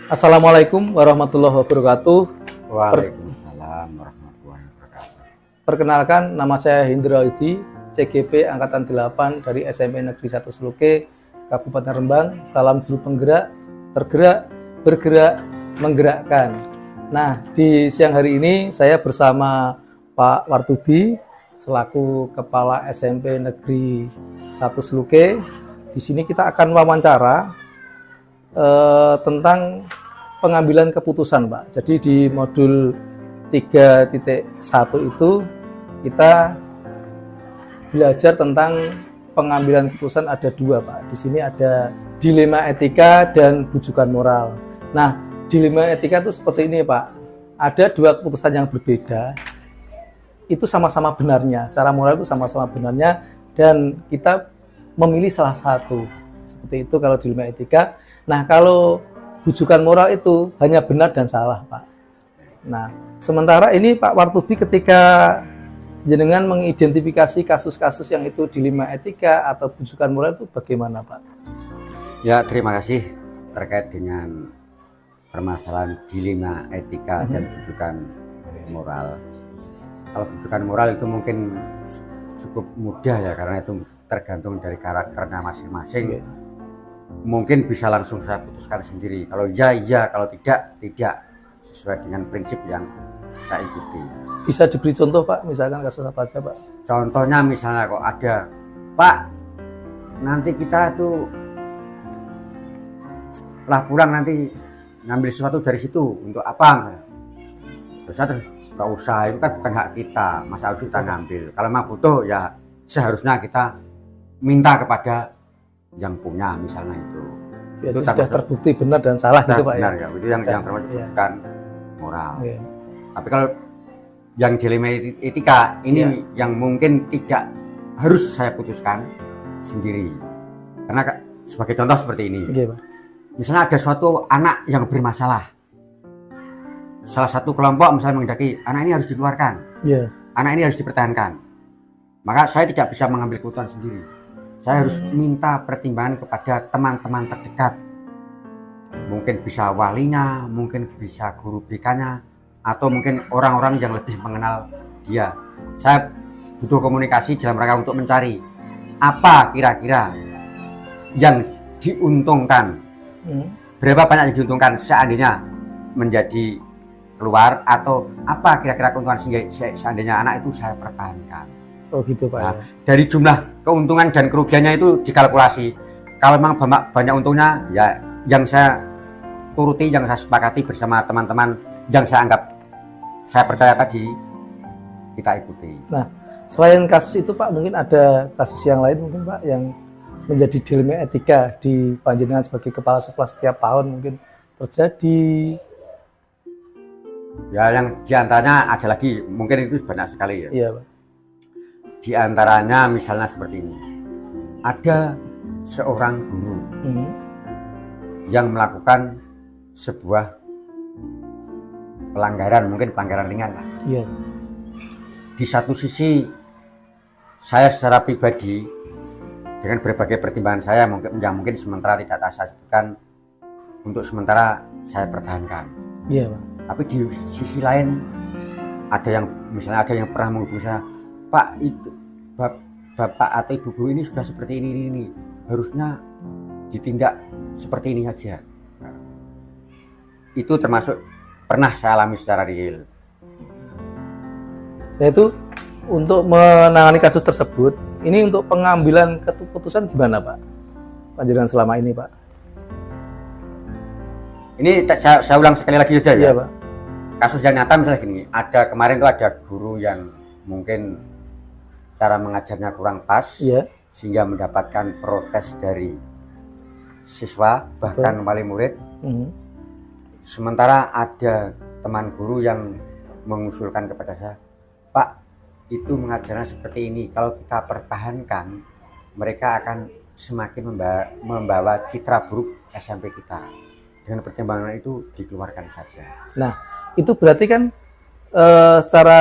Assalamualaikum warahmatullahi wabarakatuh. Waalaikumsalam warahmatullahi wabarakatuh. Perkenalkan, nama saya Hendra Yudi, CGP Angkatan 8 dari SMP Negeri 1 Seluke, Kabupaten Rembang. Salam guru penggerak, tergerak, bergerak, menggerakkan. Nah, di siang hari ini saya bersama Pak Wartubi, selaku Kepala SMP Negeri 1 Seluke. Di sini kita akan wawancara tentang pengambilan keputusan, Pak. Jadi di modul 3.1 itu kita belajar tentang pengambilan keputusan ada dua, Pak. Di sini ada dilema etika dan bujukan moral. Nah, dilema etika itu seperti ini, Pak. Ada dua keputusan yang berbeda. Itu sama-sama benarnya. Secara moral itu sama-sama benarnya dan kita memilih salah satu. Seperti itu kalau dilema etika. Nah, kalau bujukan moral itu hanya benar dan salah, Pak. Nah, sementara ini Pak Wartubi ketika jenengan mengidentifikasi kasus-kasus yang itu dilema etika atau bujukan moral itu bagaimana, Pak? Ya, terima kasih terkait dengan permasalahan dilema etika dan bujukan moral. Kalau bujukan moral itu mungkin cukup mudah ya, karena itu tergantung dari karakternya masing-masing. Mungkin bisa langsung saya putuskan sendiri. Kalau iya, kalau tidak, sesuai dengan prinsip yang saya ikuti. Bisa diberi contoh, Pak? Misalkan kasus apa aja, Pak? Contohnya misalnya kok ada, Pak, nanti kita tuh setelah pulang nanti ngambil sesuatu dari situ untuk apa? Terus nggak usah, itu kan bukan hak kita, masa harus kita ngambil. Kalau memang butuh ya seharusnya kita minta kepada yang punya, misalnya itu. Ya, itu sudah terbukti benar dan salah gitu, Pak. Benar ya, itu yang termasuk bukan moral. Tapi kalau yang dilema etika ini yang mungkin tidak harus saya putuskan sendiri. Karena sebagai contoh seperti ini. Misalnya ada suatu anak yang bermasalah. Salah satu kelompok misalnya menghendaki anak ini harus dikeluarkan. Anak ini harus dipertahankan. Maka saya tidak bisa mengambil keputusan sendiri. Saya harus minta pertimbangan kepada teman-teman terdekat. Mungkin bisa walinya, mungkin bisa guru BK-nya, atau mungkin orang-orang yang lebih mengenal dia. Saya butuh komunikasi dalam rangka untuk mencari apa kira-kira yang diuntungkan. Berapa banyak yang diuntungkan seandainya menjadi keluar, atau apa kira-kira keuntungan seandainya anak itu saya pertahankan. Oh gitu, Pak. Nah, dari jumlah keuntungan dan kerugiannya itu dikalkulasi. Kalau memang banyak untungnya, ya yang saya turuti, yang saya sepakati bersama teman-teman, yang saya anggap saya percaya tadi, kita ikuti. Nah, selain kasus itu, Pak, mungkin ada kasus yang lain mungkin, Pak, yang menjadi dilema etika di panjenengan sebagai kepala sekolah setiap tahun mungkin terjadi. Ya, yang diantaranya ada lagi, mungkin itu banyak sekali ya. Iya, Pak. Di antaranya misalnya seperti ini, ada seorang guru yang melakukan sebuah pelanggaran, mungkin pelanggaran ringan lah. Di satu sisi saya secara pribadi dengan berbagai pertimbangan saya mungkin sementara tidak saya sebutkan, untuk sementara saya pertahankan. Pak. Tapi di sisi lain ada yang misalnya ada yang pernah menghubungi saya, Pak, itu bapak atau ibu guru ini sudah seperti ini, harusnya ditindak seperti ini saja. Nah, itu termasuk pernah saya alami secara real. Yaitu untuk menangani kasus tersebut, ini untuk pengambilan keputusan gimana, Pak? Panjenengan selama ini, Pak? Ini saya ulang sekali lagi saja ya. Iya, Pak. Kasus yang nyata misalnya gini, kemarin itu ada guru yang mungkin cara mengajarnya kurang pas, sehingga mendapatkan protes dari siswa, bahkan wali murid. Sementara ada teman guru yang mengusulkan kepada saya, Pak, itu mengajarnya seperti ini, kalau kita pertahankan, mereka akan semakin membawa citra buruk SMP kita. Dengan pertimbangan itu dikeluarkan saja. Nah, itu berarti kan secara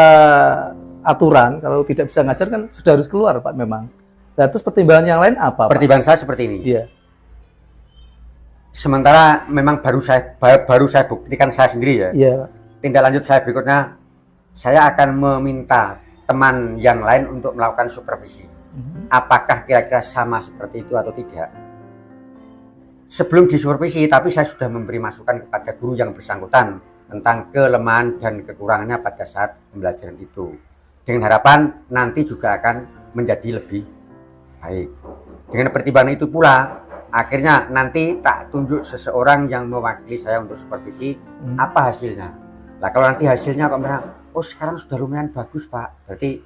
aturan kalau tidak bisa ngajar kan sudah harus keluar, Pak, memang. Nah, terus pertimbangan yang lain apa, Pak? Pertimbangan saya seperti ini. sementara memang baru saya buktikan saya sendiri ya. Iya. Tindak lanjut saya berikutnya, saya akan meminta teman yang lain untuk melakukan supervisi. Apakah kira-kira sama seperti itu atau tidak? Sebelum disupervisi, tapi saya sudah memberi masukan kepada guru yang bersangkutan tentang kelemahan dan kekurangannya pada saat pembelajaran itu. Dengan harapan nanti juga akan menjadi lebih baik. Dengan pertimbangan itu pula, akhirnya nanti tak tunjuk seseorang yang mewakili saya untuk supervisi, apa hasilnya. Nah kalau nanti hasilnya kok merasa, oh sekarang sudah lumayan bagus Pak, berarti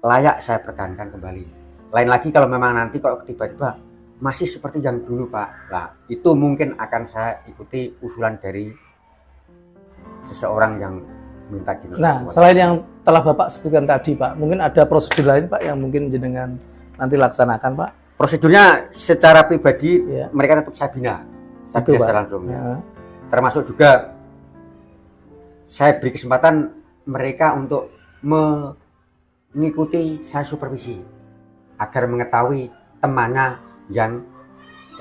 layak saya pertahankan kembali. Lain lagi kalau memang nanti kok tiba-tiba masih seperti yang dulu Pak, lah itu mungkin akan saya ikuti usulan dari seseorang yang minta gini. Nah, selain yang telah Bapak sebutkan tadi Pak, mungkin ada prosedur lain Pak yang mungkin jenengan nanti laksanakan Pak? Prosedurnya secara pribadi mereka tetap saya bina secara langsung. Ya. Termasuk juga saya beri kesempatan mereka untuk mengikuti saya supervisi agar mengetahui temannya yang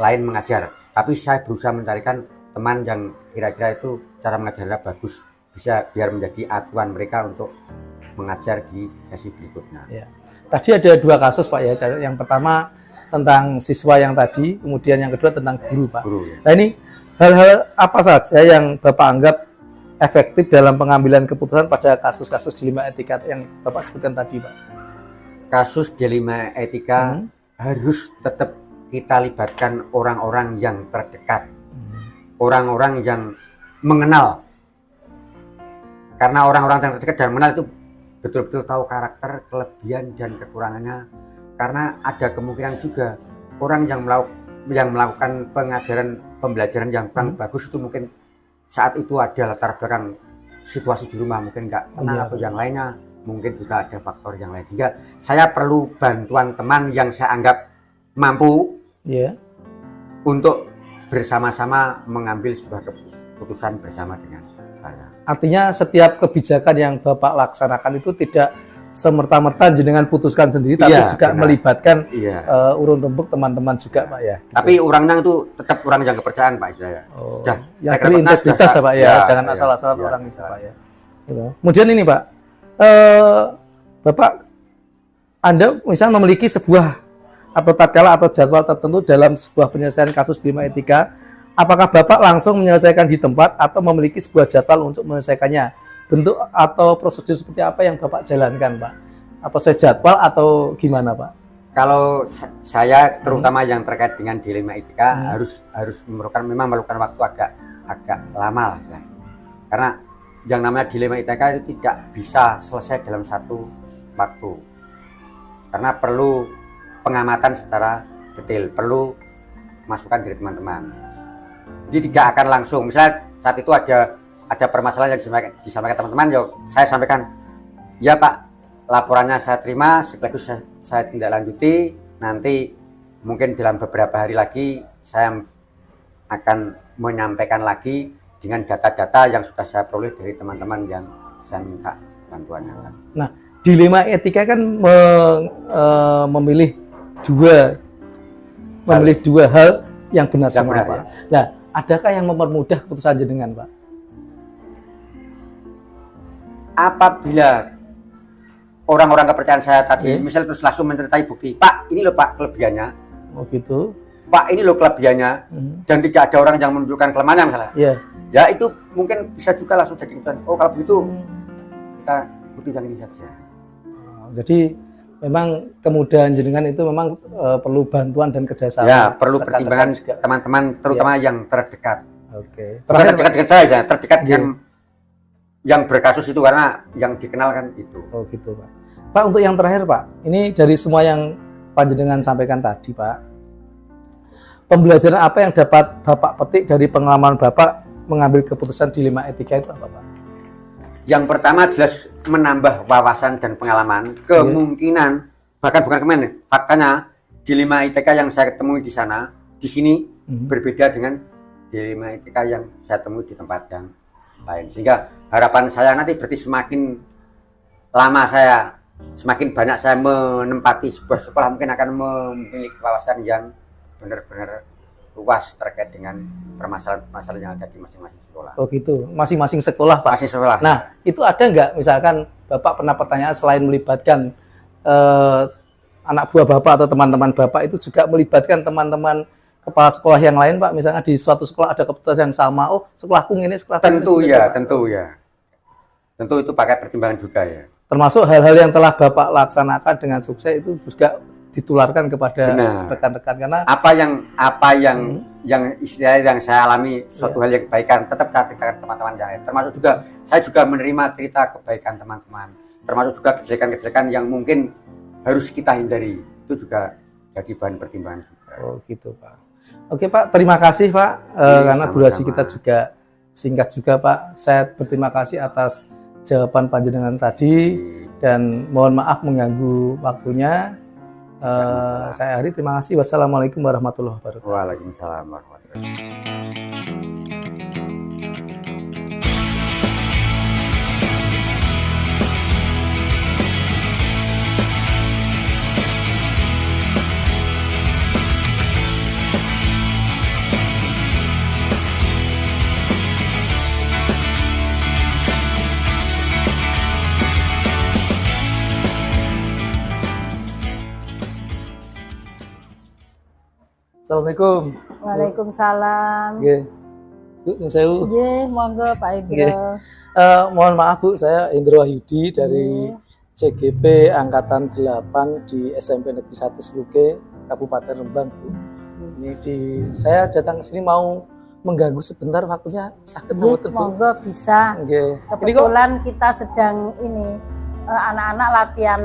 lain mengajar. Tapi saya berusaha mencarikan teman yang kira-kira itu cara mengajarnya bagus, bisa biar menjadi acuan mereka untuk mengajar di sesi berikutnya. Ya. Tadi ada 2 kasus Pak ya. Yang pertama tentang siswa yang tadi, kemudian yang kedua tentang guru Pak. Guru, ya. Nah ini hal-hal apa saja yang Bapak anggap efektif dalam pengambilan keputusan pada kasus-kasus dilema etika yang Bapak sebutkan tadi Pak? Kasus dilema etika harus tetap kita libatkan orang-orang yang terdekat, orang-orang yang mengenal. Karena orang-orang yang terdekat dan mengenal itu betul-betul tahu karakter, kelebihan dan kekurangannya. Karena ada kemungkinan juga orang yang melakukan pembelajaran yang kurang bagus itu mungkin saat itu ada latar belakang situasi di rumah mungkin nggak pernah atau yang lainnya, mungkin juga ada faktor yang lain. Jika saya perlu bantuan teman yang saya anggap mampu untuk bersama-sama mengambil sebuah keputusan bersama dengan saya. Artinya setiap kebijakan yang Bapak laksanakan itu tidak semerta-merta jenengan putuskan sendiri, tapi juga melibatkan urun rembuk teman-teman juga Pak ya. Gitu. Tapi orangnya itu tetap orang yang kepercayaan Pak istilahnya. Oh, yang berintegritas ya Pak ya, jangan asal-asalan orang itu Pak ya. Gitu. Kemudian ini Pak, Bapak Anda misalnya memiliki sebuah atau tatkala atau jadwal tertentu dalam sebuah penyelesaian kasus dilema etika, apakah Bapak langsung menyelesaikan di tempat atau memiliki sebuah jadwal untuk menyelesaikannya? Bentuk atau prosedur seperti apa yang Bapak jalankan Pak? Apa saya jadwal atau gimana Pak? Kalau saya terutama yang terkait dengan dilema etika harus memerlukan waktu agak lama lah ya. Karena yang namanya dilema etika itu tidak bisa selesai dalam satu waktu. Karena perlu pengamatan secara detail, perlu masukan dari teman-teman. Jadi tidak akan langsung. Misalnya saat itu ada permasalahan yang disampaikan teman-teman, saya sampaikan, ya Pak, laporannya saya terima, sekaligus saya tindak lanjuti. Nanti mungkin dalam beberapa hari lagi saya akan menyampaikan lagi dengan data-data yang sudah saya peroleh dari teman-teman yang saya minta bantuannya. Nah, dilema etika kan memilih dua hal yang benar semua Pak. Nah, adakah yang mempermudah keputusan jenengan Pak? Apabila orang-orang kepercayaan saya tadi, misalnya terus langsung menceritai bukti, Pak, ini loh Pak kelebihannya. Oh gitu. Pak, ini loh kelebihannya, dan tidak ada orang yang menunjukkan kelemahannya misalnya. Ya itu mungkin bisa juga langsung jadi keputusan. Oh kalau begitu kita buktikan ini saja. Jadi memang kemudahan jenengan itu memang perlu bantuan dan kerjasama. Ya, perlu pertimbangan teman-teman, terutama yang terdekat. Oke. Terdekat dengan saya, terdekat dengan yang berkasus itu, karena yang dikenal kan itu. Oh gitu Pak. Pak, untuk yang terakhir Pak, ini dari semua yang panjenengan sampaikan tadi Pak, pembelajaran apa yang dapat Bapak petik dari pengalaman Bapak mengambil keputusan dilema etika itu apa Pak? Yang pertama jelas menambah wawasan dan pengalaman. Kemungkinan bahkan bukan kemana, faktanya dilema etika yang saya temui di sana, di sini berbeda dengan dilema etika yang saya temui di tempat yang lain. Sehingga harapan saya nanti berarti semakin lama semakin banyak saya menempati sebuah sekolah, mungkin akan memiliki wawasan yang benar-benar luas terkait dengan permasalahan-permasalahan yang ada di masing-masing sekolah. Oh gitu, masing-masing sekolah Pak. Masih sekolah. Nah, itu ada nggak misalkan Bapak pernah pertanyaan selain melibatkan anak buah Bapak atau teman-teman Bapak itu juga melibatkan teman-teman kepala sekolah yang lain Pak? Misalnya di suatu sekolah ada keputusan yang sama, oh sekolahku ini, sekolahku Tentu ini. ya, tentu ya. Tentu itu pakai pertimbangan juga ya. Termasuk hal-hal yang telah Bapak laksanakan dengan sukses itu juga ditularkan kepada rekan-rekan, karena apa yang istilahnya yang saya alami suatu hal yang kebaikan tetap katakan teman-teman yang lain. Termasuk juga saya juga menerima cerita kebaikan teman-teman. Termasuk juga kejelekan-kejelekan yang mungkin harus kita hindari. Itu juga jadi bahan pertimbangan juga. Oh gitu Pak. Oke Pak, terima kasih Pak, karena durasi kita juga singkat juga Pak. Saya berterima kasih atas jawaban panjenengan tadi dan mohon maaf mengganggu waktunya. Saya Ari, terima kasih. Wassalamualaikum warahmatullahi wabarakatuh. Waalaikumsalam warahmatullahi wabarakatuh. Assalamualaikum. Waalaikumsalam. Nggih. Bu, nyuwun sewu. Nggih, monggo Pak Indro. Mohon maaf Bu, saya Indro Wahyudi dari CGP Angkatan 8 di SMP Negeri 1 Sluke, Kabupaten Rembang Bu. Ini saya datang ke sini mau mengganggu sebentar, waktunya sakit Bu. Monggo bisa. Nggih. Kebetulan kita sedang ini anak-anak latihan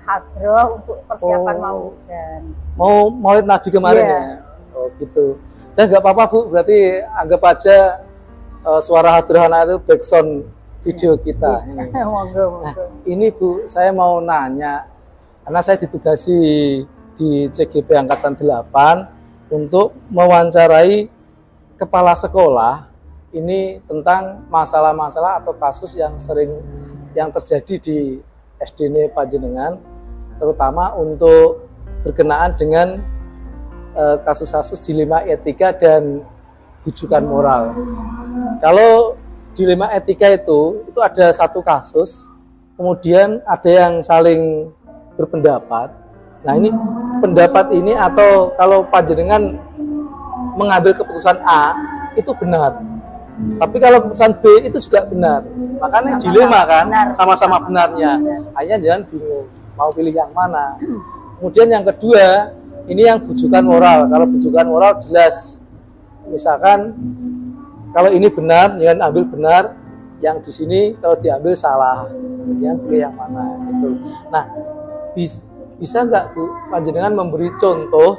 hadroh untuk persiapan maulidan. Mau maulid Nabi kemarin ya? Oh gitu. Dan nggak apa-apa Bu, berarti anggap aja suara hadroh anak itu backsound video kita. Ini. Monggo. Nah, ini Bu, saya mau nanya, karena saya ditugasi di CGP Angkatan 8 untuk mewawancarai kepala sekolah ini tentang masalah-masalah atau kasus yang terjadi di SD Panjenengan, terutama untuk berkenaan dengan kasus-kasus dilema etika dan bujukan moral. Kalau dilema etika itu ada satu kasus, kemudian ada yang saling berpendapat. Nah ini pendapat ini atau kalau Panjenengan mengambil keputusan A itu benar, tapi kalau keputusan B itu juga benar. Makanya dilema kan, sama-sama benarnya. Hanya jangan bingung mau pilih yang mana. Kemudian yang kedua, ini yang bujukan moral. Kalau bujukan moral jelas, misalkan kalau ini benar, jangan ambil benar. Yang di sini kalau diambil salah, jangan pilih yang mana. Gitu. Nah, bisa nggak Bu Panjenengan memberi contoh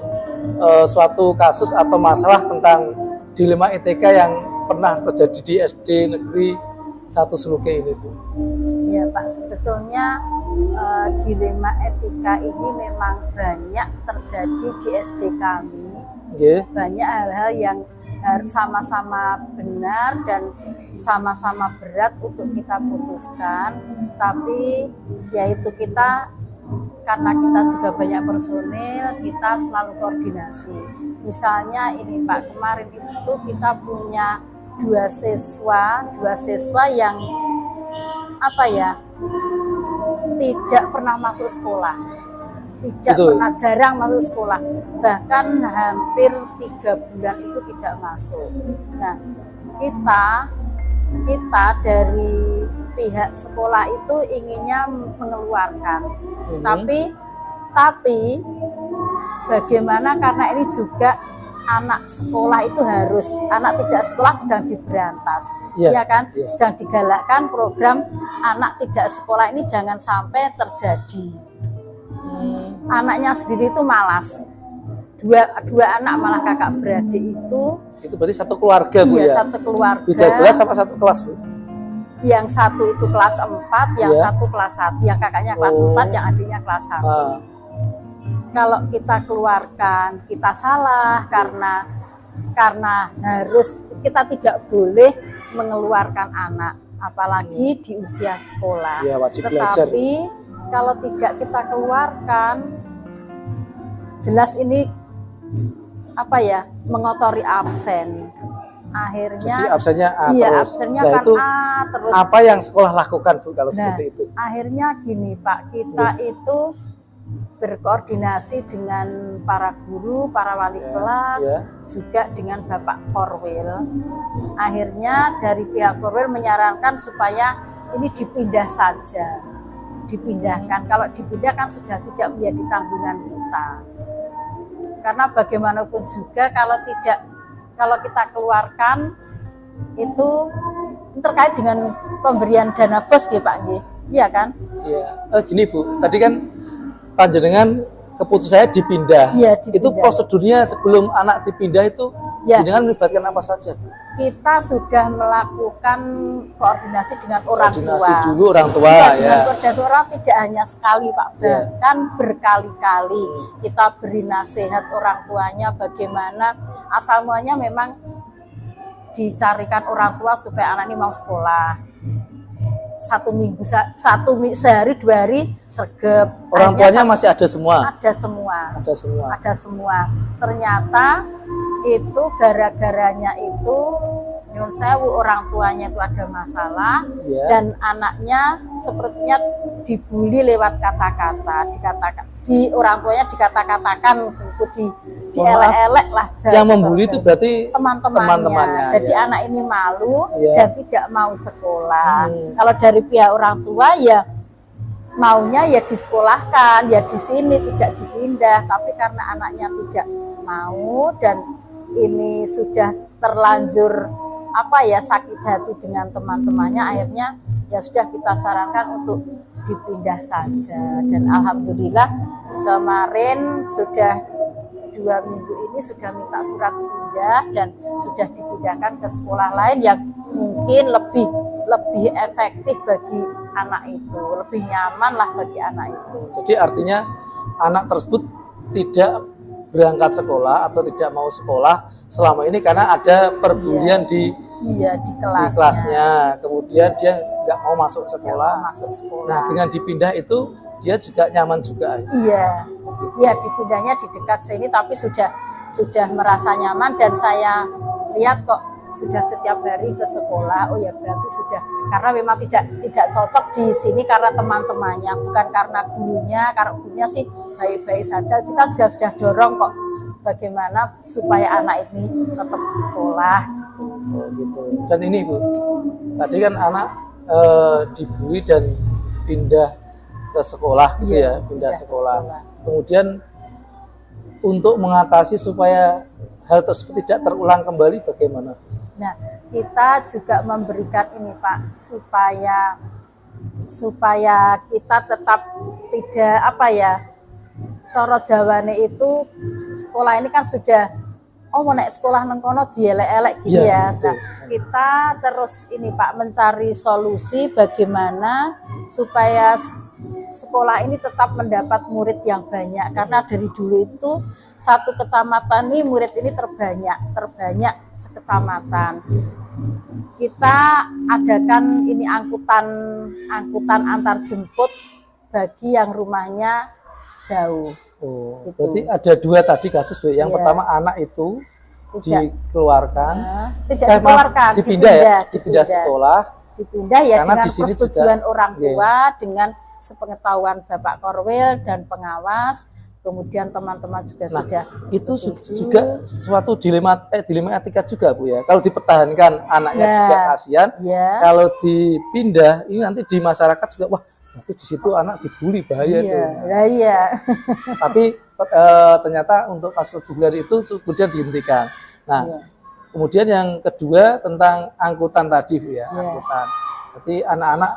suatu kasus atau masalah tentang dilema etika yang pernah terjadi di SD Negeri 1 Sluke ini Bu? Ya Pak, sebetulnya dilema etika ini memang banyak terjadi di SD kami. Banyak hal-hal yang sama-sama benar dan sama-sama berat untuk kita putuskan, tapi yaitu kita karena kita juga banyak personil, kita selalu koordinasi. Misalnya ini Pak, kemarin itu kita punya dua siswa yang tidak pernah masuk sekolah, pernah, jarang masuk sekolah, bahkan hampir 3 bulan itu tidak masuk. Nah, kita dari pihak sekolah itu inginnya mengeluarkan, tapi bagaimana, karena ini juga anak sekolah itu anak tidak sekolah sedang diberantas, ya kan? Sedang digalakkan program anak tidak sekolah ini jangan sampai terjadi. Anaknya sendiri itu malas, dua anak malah kakak beradik itu berarti satu keluarga Bu ya? Satu keluarga. Beda kelas apa satu kelas Bu? Yang satu itu kelas 4, yang satu kelas 1, yang kakaknya kelas 4, yang adiknya kelas 1. Kalau kita keluarkan, kita salah karena kita tidak boleh mengeluarkan anak, apalagi di usia sekolah. Ya, wajib belajar. Tetapi kalau tidak kita keluarkan, jelas ini mengotori absen. Akhirnya jadi absennya A iya, terus. absennya Nah, kan itu A terus. apa yang sekolah lakukan Bu kalau seperti itu? Akhirnya gini Pak, kita itu berkoordinasi dengan para guru, para wali kelas, juga dengan Bapak Korwil. Akhirnya dari pihak Korwil menyarankan supaya ini dipindah saja, dipindahkan. Kalau dipindahkan sudah tidak menjadi tanggungan kita. Karena bagaimanapun juga kalau kita keluarkan itu terkait dengan pemberian dana bos gitu Pak, iya kan? Iya. Gini Bu, tadi kan panjenengan keputusannya dipindah. Iya, dipindah. Itu prosedurnya sebelum anak dipindah itu dengan melibatkan apa saja? Kita sudah melakukan koordinasi dengan orang tua. Koordinasi dulu orang tua Dengan koordinasi orang tidak hanya sekali Pak, bahkan berkali-kali kita beri nasihat orang tuanya bagaimana asal mulanya memang dicarikan orang tua supaya anak ini mau sekolah. Sehari 2 hari sergap. Orang tuanya masih ada semua? Ada semua. Ada semua. Ternyata itu gara-garanya itu nyun sewu orang tuanya itu ada masalah dan anaknya sepertinya dibully lewat kata-kata, orang tuanya dikata-katakan itu dielek-elek lah. Yang membuli itu berarti teman-temannya. Jadi anak ini malu dan tidak mau sekolah. Kalau dari pihak orang tua ya maunya ya disekolahkan, ya di sini tidak dipindah, tapi karena anaknya tidak mau dan ini sudah terlanjur sakit hati dengan teman-temannya, akhirnya ya sudah kita sarankan untuk dipindah saja. Dan alhamdulillah kemarin sudah 2 minggu ini sudah minta surat pindah dan sudah dipindahkan ke sekolah lain yang mungkin lebih efektif bagi anak itu, lebih nyaman lah bagi anak itu. Jadi artinya anak tersebut tidak berangkat sekolah atau tidak mau sekolah selama ini karena ada perbulian di kelasnya. Kemudian dia nggak mau masuk sekolah. Nah, dengan dipindah itu dia juga nyaman juga. Iya, dipindahnya di dekat sini tapi sudah merasa nyaman dan saya lihat kok sudah setiap hari ke sekolah. Oh ya berarti sudah, karena memang tidak cocok di sini karena teman-temannya, bukan karena gurunya. Karena gurunya sih baik-baik saja. Kita sudah dorong kok bagaimana supaya anak ini tetap sekolah. Gitu. Dan ini Bu, tadi kan anak dibully dan pindah ke sekolah gitu pindah sekolah. Kemudian untuk mengatasi supaya hal tersebut tidak terulang kembali bagaimana? Nah, kita juga memberikan ini Pak supaya kita tetap tidak cara Jawane itu sekolah ini kan sudah mau naik sekolah nang kono dielek-elek gini ya. Nah, kita terus ini Pak mencari solusi bagaimana supaya sekolah ini tetap mendapat murid yang banyak, karena dari dulu itu satu kecamatan ini murid ini terbanyak sekecamatan. Kita adakan ini angkutan antar jemput bagi yang rumahnya jauh. Gitu. Berarti ada 2 tadi kasus Bu. Yang pertama anak itu dikeluarkan, dipindah sekolah. Dipindah ya dengan persetujuan orang tua, dengan sepengetahuan Bapak Korwil dan pengawas, kemudian teman-teman juga sudah itu juga suatu dilema etika juga Bu ya. Kalau dipertahankan anaknya juga kasihan, kalau dipindah ini nanti di masyarakat juga wah tapi di situ anak dibully bahaya tuh. Tapi ternyata untuk kasus pembulian itu kemudian dihentikan. Nah, kemudian yang kedua tentang angkutan tadi Bu ya, angkutan. Jadi anak-anak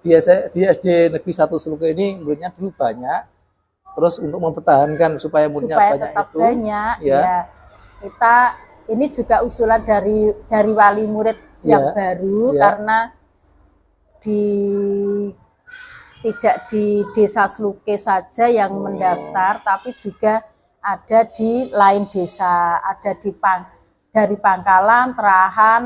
di SD Negeri 1 Seluke ini muridnya dulu banyak. Terus untuk mempertahankan supaya muridnya banyak tetap itu banyak, kita ini juga usulan dari wali murid yang baru karena tidak di Desa Seluke saja yang mendaftar, tapi juga ada di lain desa, ada dari Pangkalan, Terahan,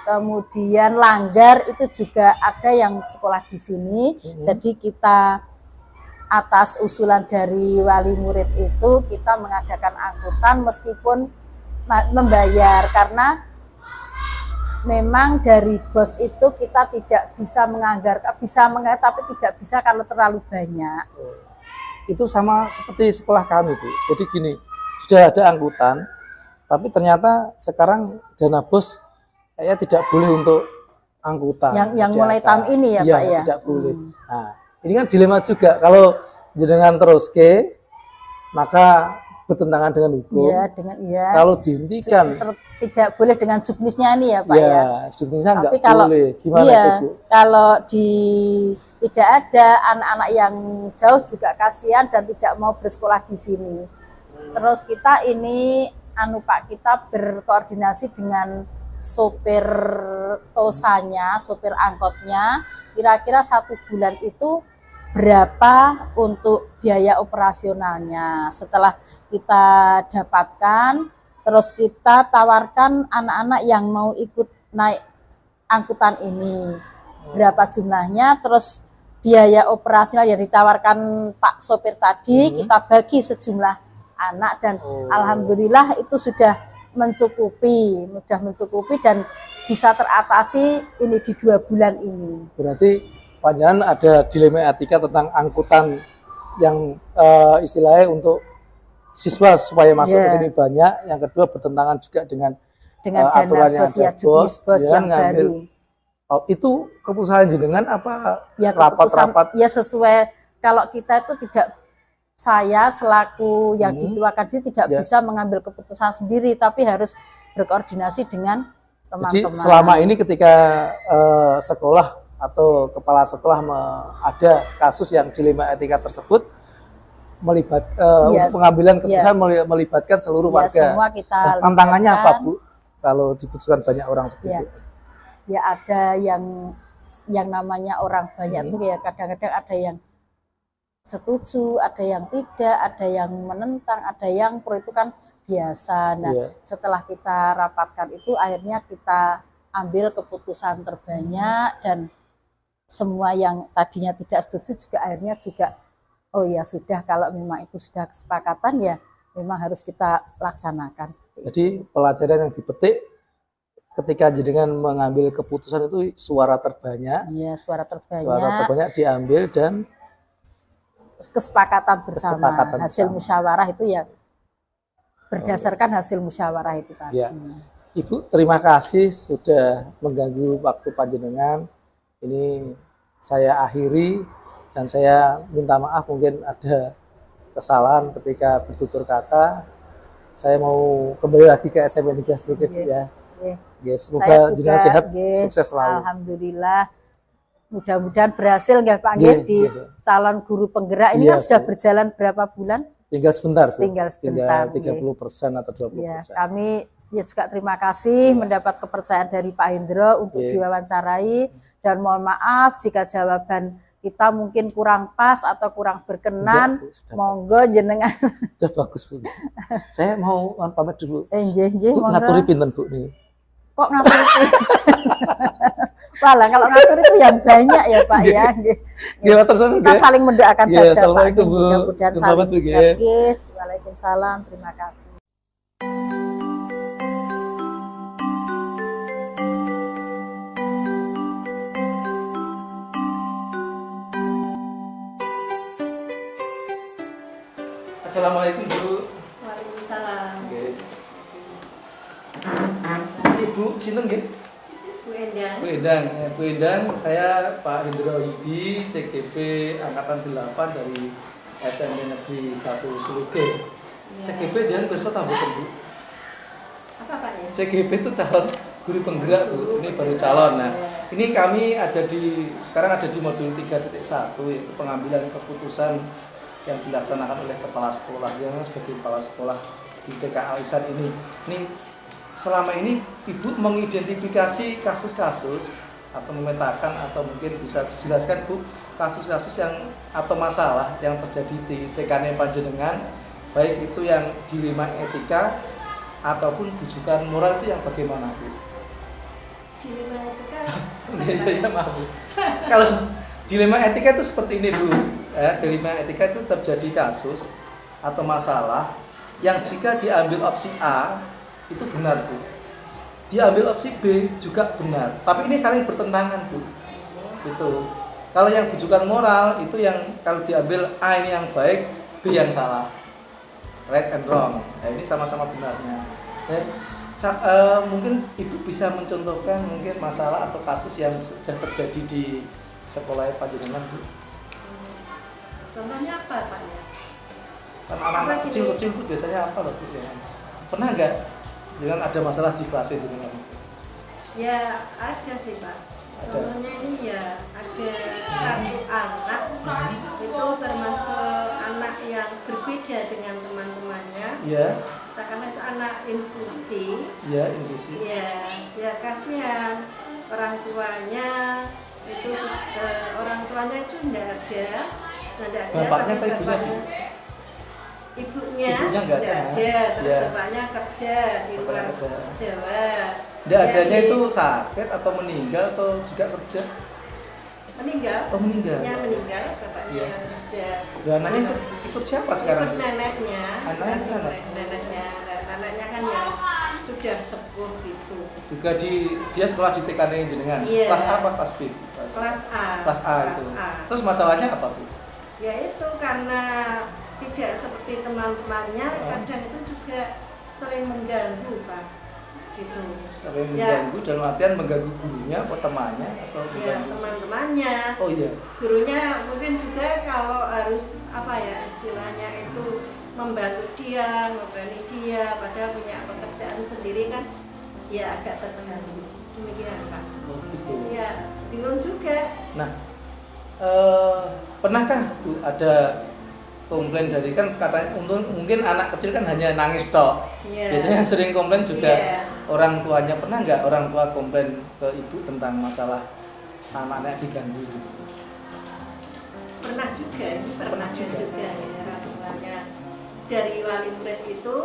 kemudian Langgar itu juga ada yang sekolah di sini. Jadi kita atas usulan dari wali murid itu kita mengadakan angkutan meskipun membayar, karena memang dari bos itu kita tidak bisa menganggarkan, tapi tidak bisa kalau terlalu banyak. Itu sama seperti sekolah kami, Bu. Jadi gini, sudah ada angkutan, tapi ternyata sekarang dana bos kayaknya tidak boleh untuk angkutan. Yang mulai tahun ini ya, Pak ya? Tidak boleh. Nah, ini kan dilema juga. Kalau jenengan terus maka bertentangan dengan hukum. Kalau dihentikan tidak boleh dengan juknisnya ini ya Pak ya. Juknisnya nggak boleh. Gimana itu, Bu? Kalau tidak ada anak-anak yang jauh juga kasihan dan tidak mau bersekolah di sini. Terus kita ini Pak, kita berkoordinasi dengan sopir tosanya, sopir angkotnya, kira-kira 1 bulan itu berapa untuk biaya operasionalnya. Setelah kita dapatkan, terus kita tawarkan anak-anak yang mau ikut naik angkutan ini, berapa jumlahnya, terus biaya operasional yang ditawarkan Pak sopir tadi, kita bagi sejumlah anak, dan alhamdulillah itu sudah mencukupi dan bisa teratasi ini di 2 bulan ini. Berarti panjangan ada dilema etika tentang angkutan yang istilahnya untuk siswa supaya masuk ke sini banyak. Yang kedua bertentangan juga dengan aturan yang ada bos yang ngambil. Itu keputusan jenengan apa rapat-rapat? Ya sesuai, kalau kita itu tidak, saya selaku yang dituakan dia tidak bisa mengambil keputusan sendiri, tapi harus berkoordinasi dengan teman-teman. Jadi selama ini ketika sekolah atau kepala sekolah ada kasus yang dilema etika tersebut, pengambilan keputusan melibatkan seluruh warga. Semua kita tantangannya apa, Bu, kalau diputuskan banyak orang seperti itu? Ya ada yang namanya orang banyak tuh ya, kadang-kadang ada yang setuju, ada yang tidak, ada yang menentang, ada yang pro, itu kan biasa. Nah, setelah kita rapatkan itu, akhirnya kita ambil keputusan terbanyak, dan semua yang tadinya tidak setuju juga akhirnya juga, oh ya sudah, kalau memang itu sudah kesepakatan ya memang harus kita laksanakan. Jadi pelajaran yang dipetik ketika jenengan mengambil keputusan itu suara terbanyak. Iya, suara terbanyak diambil dan kesepakatan bersama. Hasil musyawarah itu ya berdasarkan hasil musyawarah itu tadi. Ya. Ibu, terima kasih sudah mengganggu waktu panjenengan. Ini saya akhiri dan saya minta maaf mungkin ada kesalahan ketika bertutur kata. Saya mau kembali lagi ke SMP Negeri Srukip ya. Semoga jenengan sehat, sukses selalu. Alhamdulillah. Mudah-mudahan berhasil nggak Pak di calon guru penggerak ini kan sudah berjalan berapa bulan? Tinggal sebentar, Bu. Tinggal sebentar. 30% atau 20%. Ya, kami juga terima kasih mendapat kepercayaan dari Pak Hendro untuk diwawancarai, dan mohon maaf jika jawaban kita mungkin kurang pas atau kurang berkenan. Monggo jenengan. Sudah bagus, Bu. Saya mau pamit dulu. Bu, ngaturi pinten, Bu nih. Kok ngatur itu? Walah, kalau ngatur itu yang banyak ya Pak ya. Kita saling mendoakan saja Pak. Mudah-mudahan saling sakit. Waalaikumsalam. Terima kasih. Assalamualaikum, Bu. Waalaikumsalam. Ibu, sinten nggih? Bu Endang. Bu Endang, saya Pak Hendro Yudi, CGP Angkatan 8 dari SMP Negeri 1 Suluge. CGP jangan besok tambah, Bu. Apa Pak ya? CGP itu calon guru penggerak, Bu. Ini baru calon. Nah, ini kami sekarang ada di modul 3.1, yaitu pengambilan keputusan yang dilaksanakan oleh kepala sekolah. Jangan sebagai kepala sekolah di TK Alisan ini. Ini selama ini Ibu mengidentifikasi kasus-kasus atau memetakan atau mungkin bisa dijelaskan, Bu, kasus-kasus yang atau masalah yang terjadi di TK panjenengan, baik itu yang dilema etika ataupun bujukan moral, itu yang bagaimana, Bu? Dilema etika? Ya, maaf, Bu. Kalau dilema etika itu seperti ini, Bu. dilema etika itu terjadi kasus atau masalah yang jika diambil opsi A itu benar Bu, diambil opsi B juga benar, tapi ini saling bertentangan Bu. Itu kalau yang bujukan moral itu yang kalau diambil A ini yang baik, B yang salah, right and wrong. Nah, ini sama-sama benarnya. Mungkin Ibu bisa mencontohkan mungkin masalah atau kasus yang sudah terjadi di sekolah panjenengan Bu. Contohnya apa Pak ya? Kan anak-anak kecil-kecil Bu biasanya apa loh Bu ya? Pernah nggak dengan ada masalah di kelasnya jenengan? Ya ada sih Pak. Contohnya ini ya ada satu anak itu termasuk anak yang berbeda dengan teman-temannya. Iya. Karena itu anak inklusi. Iya, inklusi. Iya, ya kasihan orang tuanya itu tidak ada. Bapaknya atau ibunya? Ibunya nggak ada. Terus Ya. bapaknya kerja di luar Jawa. Tidak adanya itu sakit atau meninggal atau juga kerja? Meninggal. Oh meninggal. Ya meninggal, bapaknya Ya. kerja. Ya, anaknya ikut siapa sekarang? Ikut neneknya. Anaknya sana? Neneknya kan ya sudah sepuh gitu. Juga dia sekolah di TKN jenengan. Iya. Kelas apa? Kelas B? Kelas A. Kelas A itu. Terus masalahnya apa Bu? Ya itu karena tidak seperti teman-temannya, kadang itu juga sering mengganggu Pak. Gitu. Sering mengganggu dalam artian mengganggu gurunya atau temannya atau Ya mengganggu teman-temannya. Oh iya. Gurunya mungkin juga kalau harus apa ya istilahnya itu membantu dia, ngobani dia, padahal punya pekerjaan sendiri kan, ya agak terganggu. Demikian Pak. Oh gitu. Ya bingung juga. Nah, pernahkah Bu ada komplain dari kan katanya mungkin anak kecil kan hanya nangis tok. Iya. Biasanya yang sering komplain juga Iya. orang tuanya. Pernah nggak orang tua komplain ke Ibu tentang masalah anaknya diganggu gitu? Pernah juga ya orang tuanya dari wali murid itu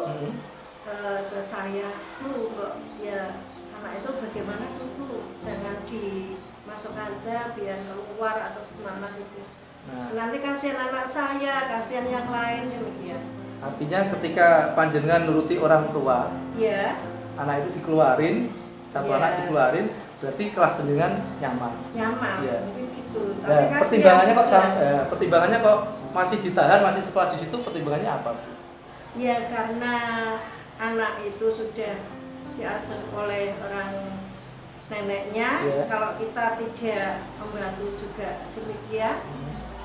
ke saya, Bu, kok ya anak itu bagaimana tuh Bu, jangan dimasukkan aja biar keluar atau gimana gitu. Nah, Nanti kasihan anak saya, kasihan yang lain demikian. artinya ketika panjenengan nuruti orang tua, Ya, anak itu dikeluarin, satu Iya. anak dikeluarin, berarti kelas panjenengan nyaman. nyaman, Iya. mungkin gitu. Tapi Nah, kasihan juga. pertimbangannya kok masih ditahan, masih sekolah di situ, pertimbangannya apa Bu? Ya karena anak itu sudah diasuh oleh orang neneknya, Iya. kalau kita tidak membantu juga demikian,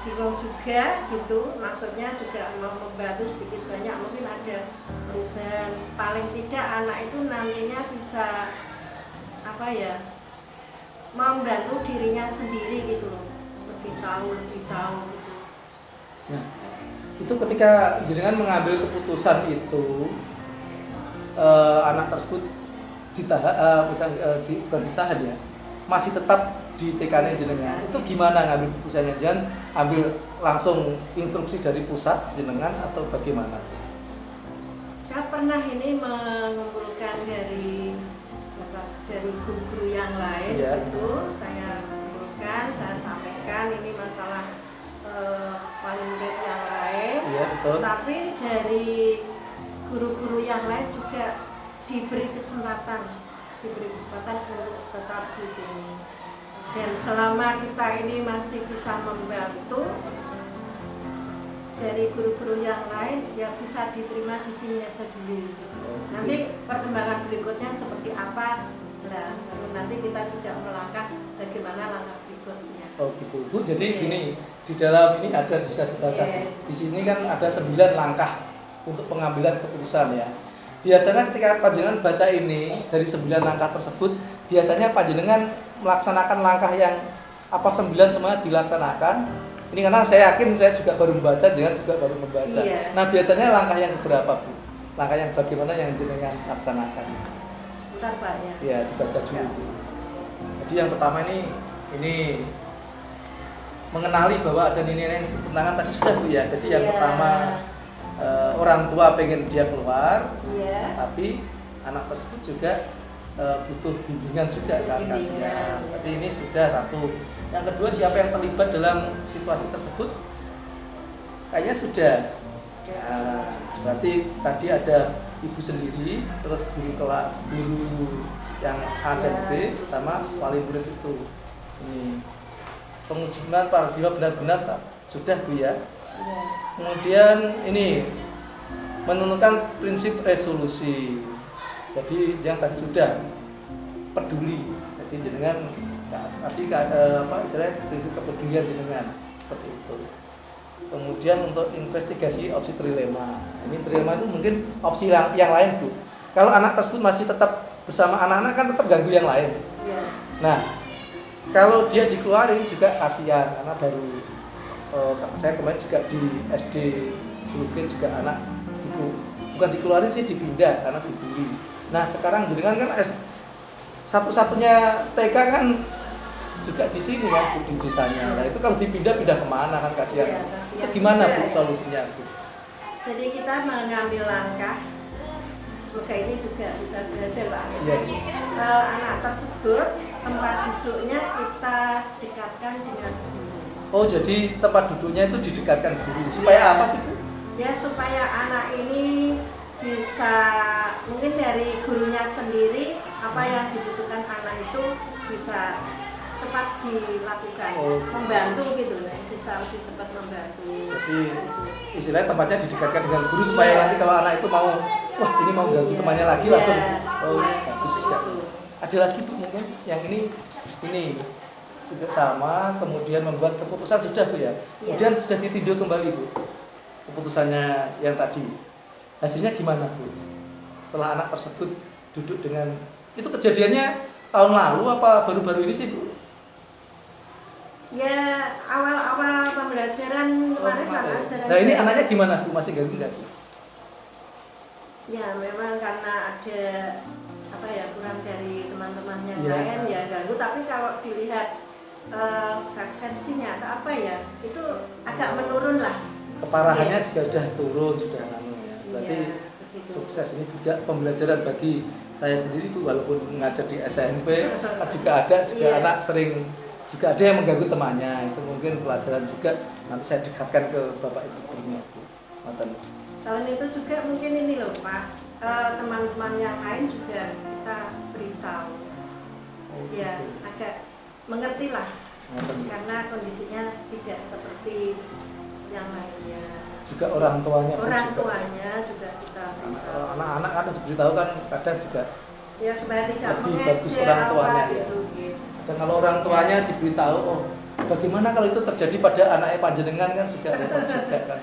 bingung juga gitu, maksudnya juga mau membantu sedikit banyak mungkin ada perubahan, paling tidak anak itu nantinya bisa apa ya, membantu dirinya sendiri gitu loh, lebih tahu gitu. Nah, itu ketika jenengan mengambil keputusan itu anak tersebut ditahan, bukan ditahan ya, masih tetap di TKN jenengan. Itu gimana ngambil keputusannya? Jangan ambil langsung instruksi dari pusat jenengan atau bagaimana? Saya pernah ini mengumpulkan dari guru-guru yang lain Iya. itu saya kumpulkan, saya sampaikan ini masalah wali murid yang lain. Iya, betul. Tapi dari guru-guru yang lain juga diberi kesempatan untuk tetap di sini. Dan selama kita ini masih bisa membantu dari guru-guru yang lain, ya bisa diterima di sini aja dulu. Nanti perkembangan berikutnya seperti apa, nah baru nanti kita juga melangkah bagaimana langkah berikutnya. Oh gitu Bu. Jadi gini, di dalam ini ada bisa dibaca. Di sini kan ada 9 langkah untuk pengambilan keputusan ya. Biasanya ketika panjenengan baca ini dari 9 langkah tersebut, biasanya panjenengan melaksanakan langkah yang apa 9 semuanya dilaksanakan. Ini karena saya yakin saya juga baru membaca, jenengan juga baru membaca. Iya. Nah biasanya langkah yang berapa Bu? Langkah yang bagaimana yang jenengan laksanakan? Sebentar Pak ya. Ya dibaca dulu Bu. Jadi yang pertama ini mengenali bahwa ada nilai yang bertentangan tadi sudah Bu ya. Jadi yang Iya. pertama orang tua pengen dia keluar, Iya. tapi anak tersebut juga butuh bimbingan juga kan Bimbingan, kasihan. ya. Tapi ini sudah satu. Yang kedua siapa yang terlibat dalam situasi tersebut? Kayaknya sudah. Nah, berarti tadi ada ibu sendiri, terus guru yang A dan B sama wali murid itu. Ini pengujian paradigma benar-benar tak? Sudah Bu ya. Kemudian ini menentukan prinsip resolusi. Jadi yang tadi sudah peduli. Jadi jenengan tadi istilahnya prinsip kepedulian jenengan seperti itu. Kemudian untuk investigasi opsi trilema. Ini trilema itu mungkin opsi yang lain Bu. Kalau anak tersebut masih tetap bersama anak-anak kan tetap ganggu yang lain. Nah, kalau dia dikeluarin juga kasihan karena baru saya kemarin juga di SD Seluke juga anak bukan dikeluarin sih, dipindah karena dibully. Nah sekarang jenengan kan satu-satunya TK kan juga di sini kan Bu, di desanya. Nah itu kalau pindah kemana kan kasihan. Ya, kasihan. Itu gimana Bu solusinya Bu? Jadi kita mengambil langkah, semoga ini juga bisa berhasil Pak. Ya. Anak tersebut tempat duduknya kita dekatkan dengan guru. Oh jadi tempat duduknya itu didekatkan guru supaya apa sih Bu? Ya supaya anak ini bisa mungkin dari gurunya sendiri apa yang dibutuhkan anak itu bisa cepat dilakukan, membantu gitu ya, bisa lebih cepat membantu. Jadi istilahnya tempatnya didekatkan dengan guru supaya nanti kalau anak itu mau, wah ini mau ganggu temannya lagi langsung, bagus ya. Ada lagi Bu mungkin yang ini juga sama, kemudian membuat keputusan sudah Bu ya. Kemudian sudah ditinjau kembali Bu keputusannya yang tadi. Hasilnya gimana Bu? Setelah anak tersebut duduk dengan itu kejadiannya tahun lalu apa baru-baru ini sih Bu? Ya awal-awal pembelajaran kemarin lah. Nah ini anaknya gimana Bu? Masih ganggu nggak Bu? Ya memang karena ada kurang dari teman-temannya lain ya ganggu. Tapi kalau dilihat frekuensinya atau apa ya itu agak menurun lah. Keparahannya juga sudah turun, sudah berarti sukses. Ini juga pembelajaran bagi saya sendiri Bu, walaupun mengajar di SMP juga ada anak sering juga ada yang mengganggu temannya, itu mungkin pelajaran juga nanti saya dekatkan ke Bapak Ibu gurunya Bu. Selain itu juga mungkin ini loh Pak, teman-teman yang lain juga kita beritahu, ya agak mengerti lah, karena kondisinya tidak seperti yang lainnya. Juga orang tuanya juga kita beritahu. Anak-anak kan diberitahu kan kadang juga ya supaya tidak lebih bagus orang tuanya gitu. Dan kalau orang tuanya diberitahu, oh bagaimana kalau itu terjadi pada anaknya panjenengan kan juga repot juga kan.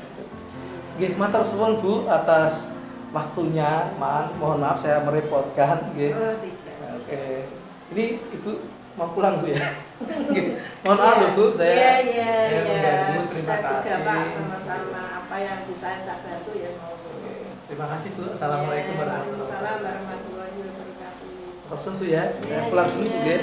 Nggih, matur suwun Bu atas waktunya. Mohon maaf saya merepotkan nggih. Oh, tidak. Oke. Ini Ibu mau pulang Bu ya? Nggih. Mohon maaf loh Bu, saya mengganggu. Terima kasih. Juga Pak sama-sama apa yang bisa saya bantu ya mau. Terima kasih Bu. Assalamualaikum warahmatullahi wabarakatuh. Waalaikumsalam warahmatullahi wabarakatuh. Langsung Bu ya. Saya pulang dulu Bu ya.